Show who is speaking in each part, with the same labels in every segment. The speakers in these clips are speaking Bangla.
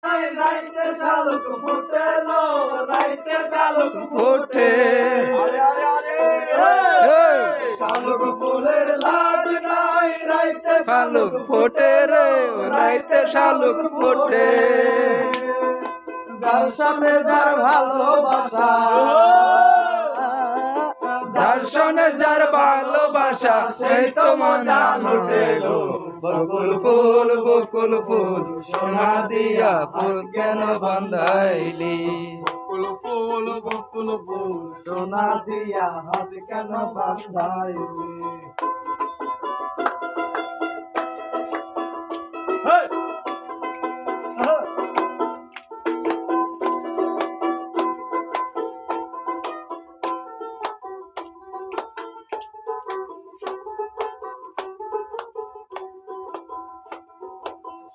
Speaker 1: রাইতে শালুক ফুটেলো, রাইতে শালুক
Speaker 2: ফুটে
Speaker 1: শালুক ফুলের লাজ নাই, রাইতে
Speaker 2: শালুক ফুটে রে, রাইতে শালুক ফুটে।
Speaker 1: যার সাথে যার ভালোবাসা,
Speaker 2: যার সনে যার ভালোবাসা, সেই তো মজা লুটেলো। বকুল ফুল বকুল ফুল সোনা দিয়া ফুল কেন বান্ধাইলি?
Speaker 1: বকুল ফুল বকুল ফুল সোনা দিয়া হাত কেন বাঁধাইলি?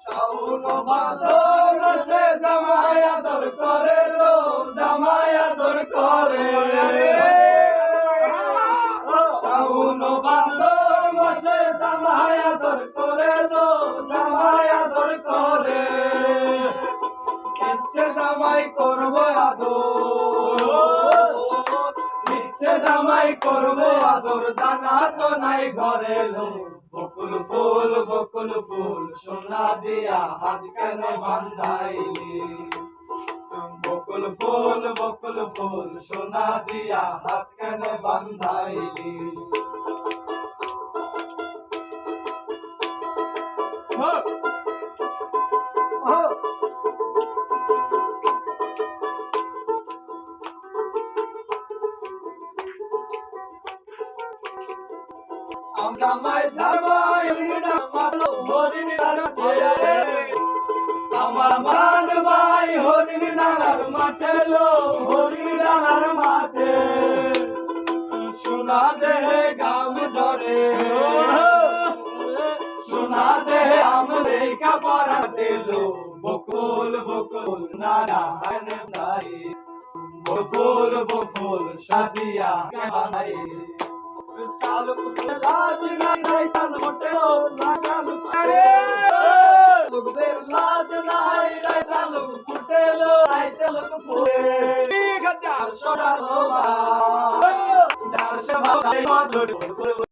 Speaker 1: শাওন ভাদর মাসে জামাই আদর করে লো, জামাই আদর করে। শাওন ভাদর মাসে জামাই আদর করে লো, জামাই আদর করে। ইচ্ছে জামাই করবো আদর, ইচ্ছে জামাই করবো আদর, দানা তো নাই ঘরে লো। বকুল ফুল সোনা দিয়া হাত কেন বান্ধাইলি? বকুল ফুল সোনা দিয়া হাত কেন বান্ধাইলি? জামাই ধামাই মারলো হরিণ ডাঙাতে, আমার মান ভাই হরিণ ডাঙার মাঠে লো, হরিণ ডাঙার মাঠে। সোনা দেহে গাম ঝরে, সোনা দেহে আমরে কাপড়াতে লো। বকুল নানা হানে নাই, বকুল সাদিয়া গাই। শালুক ফুলের লাজ নাই, রাইতে মোটেও না শালুক ফুটে। শালুকের লাজ নাই, রাইতে শালুক ফুটেলো, রাইতে লোক ফুটে। যার সরালো যার সে ভালো